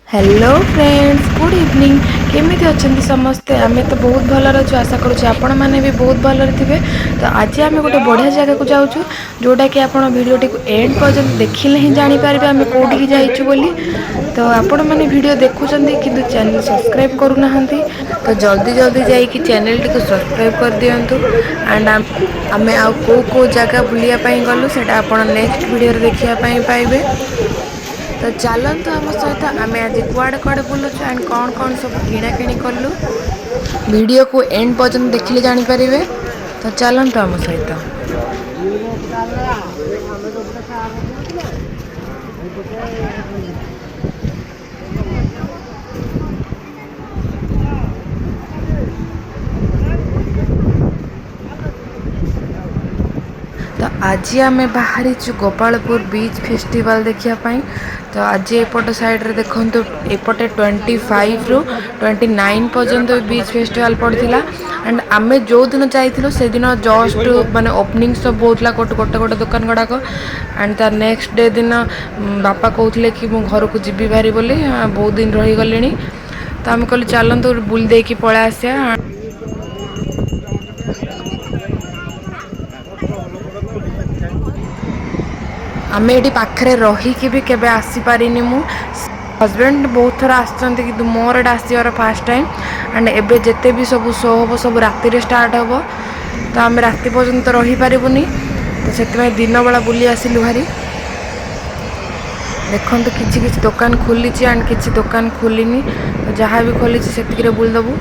Hello friends, good evening. केमिति अछंती समस्ते? आमे तो बहुत भलर अच्छु, आशा करूँ आपण मैंने भी बहुत भलर थे। तो आज आम गोटे बढ़िया जगह को जाऊँ, जोटा कि आप भिडियोटी को एंड पर्यंत देखिले ही जानीपारे आम कौटी जाइचु बोली। तो आपण मैंने वीडियो देखुं किंतु चैनल सब्सक्राइब करूना, तो जल्दी जल्दी जाइए चैनल टी सब्सक्राइब कर दिंतु। एंड आम आउ को जगह बुलायापी गलु से नेक्स्ट वीडियो देखापी पाइबे। तो चलतु आम सहित आम आज कुआड़े कुआड़े बुलुचु एंड कौन कौन सब किणाकिणी कलु, वीडियो को एंड पर्यंत देखिले जानीपारे। तो चलतु आम सहित। तो आज आम बाहरी गोपालपुर बीच फेस्टिवल देखापी। तो आज एपट साइड रे देखु, एपटे 25 रु 29 पर्यंत बीच फेस्टिवल पड़ता। एंड आम जो दिन जाइलु से दिन जस्ट माने ओपनिंग सब होता गोटे गोटे गोटे दुकान गुड़ाक। एंड तार नेक्स्ट डे दिन बापा कहते कि मु घर को जीवी बाहरी बोली, बहुत दिन रहीगले। तो आम कहलु चलतु बुल देकी पळा आसिया। आमे ये पाखे रहीकि भी केवे आसीपारिनी। मु हजबैंड बहुत थर आसछन्ति कि मोर एटा आसिबार फास्ट टाइम। एंड एबे जेते भी सब शो हम सब राति रे स्टार्ट हम, तो आम राति पर्यंत रही पारिबुनी। तो से दिन बेला बुली आसिलु भारी। देखंतु किछि किछि दुकान खोली एंड किछि दुकान खोलिनी। तो जहाँ भी खोली से बुलदबु।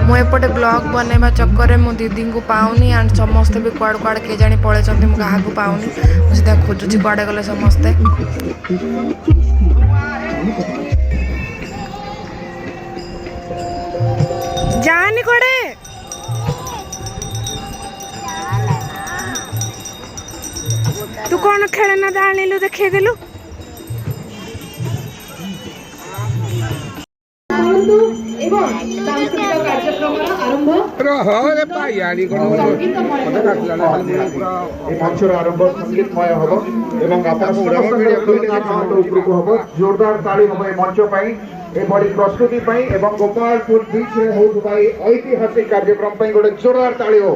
मुझे ब्लॉग बनवा चक्कर में मो दीदी को पाऊनी एंड समस्ते भी कुआड़ कुआड़ किए जानी पलैंती। मुझे क्या पाऊनी, मुझे खोजुची कुआड़े गले समस्ते। जानी कुआड़े तू कौन खेलना जानिलु देखे देलु। मंचर आरंभ संगीतमय हम जोरदार ताली हम मंच प्रस्तुति गोपालपुर बीच ऐतिहासिक कार्यक्रम गोटे जोरदार ताली हो।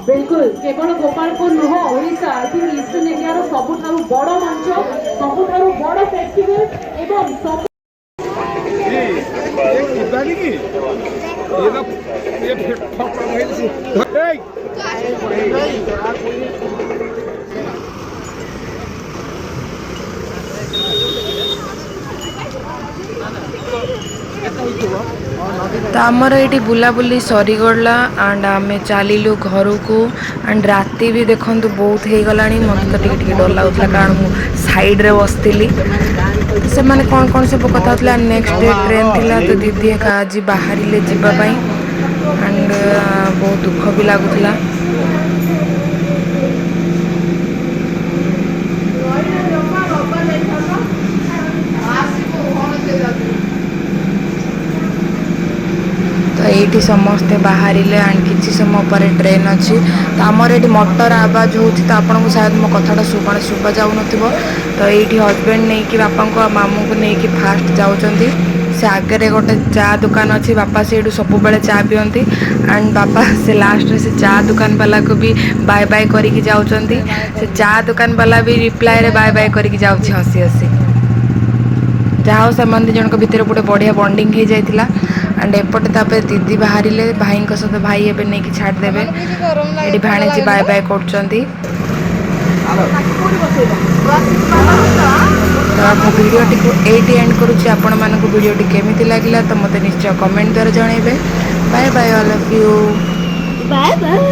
बिल्कुल केवल गोपालपुर नुह Odisha I think eastern India रो सबुठारु बड़ मंच, सबुठारु बड़ फेस्टिवल एवं सब तो आमर ये बुलाबुली सरीगला एंड आम चलू घर को। एंड राति भी देखु बहुत हो गला। मत तो टे डर लगुला कारण मुझे साइड रे बसती। से मैंने कौन कौन सब कथा होता। नेक्स्ट डे ट्रेन थिला, तो दीदी आज बाहर जावाई एंड बहुत दुख भी लगुला। तो ये समस्ते बाहर एंड किसी समय पर ट्रेन अच्छी। तो आमर ये मोटर आवाज हो, तो आपको शायद मो कथाटा शुभा जाऊन। तो ये हजबैंड नहीं कि बापा को मामू को नहीं कि फास्ट जाऊँगी। से आगे गोटे चा दुकान अच्छी, बापा से सब बेले चा पियंती। एंड बापा से लास्ट से चा दुकान वाला को भी बाय बाय करके जाऊँगी। से चा दुकान वाला भी रिप्लाई रे बाय बाय करके जाऊँगी हसी हसी। जहाँ से जन भितर गोटे बढ़िया बॉन्डिंग हो जाता। एंड एपटे दीदी बाहर भाई सहित भाई एवं नहीं छाड़देवे। ये भाणीजी बाय बाय कर। तो भिडियोटी को एटी एंड करुच्ची। आपण मानक भिडियोटी केमिति लागला तो मते निश्चय कमेंट द्वारा जणाइबे। Bye bye all of you. Bye bye.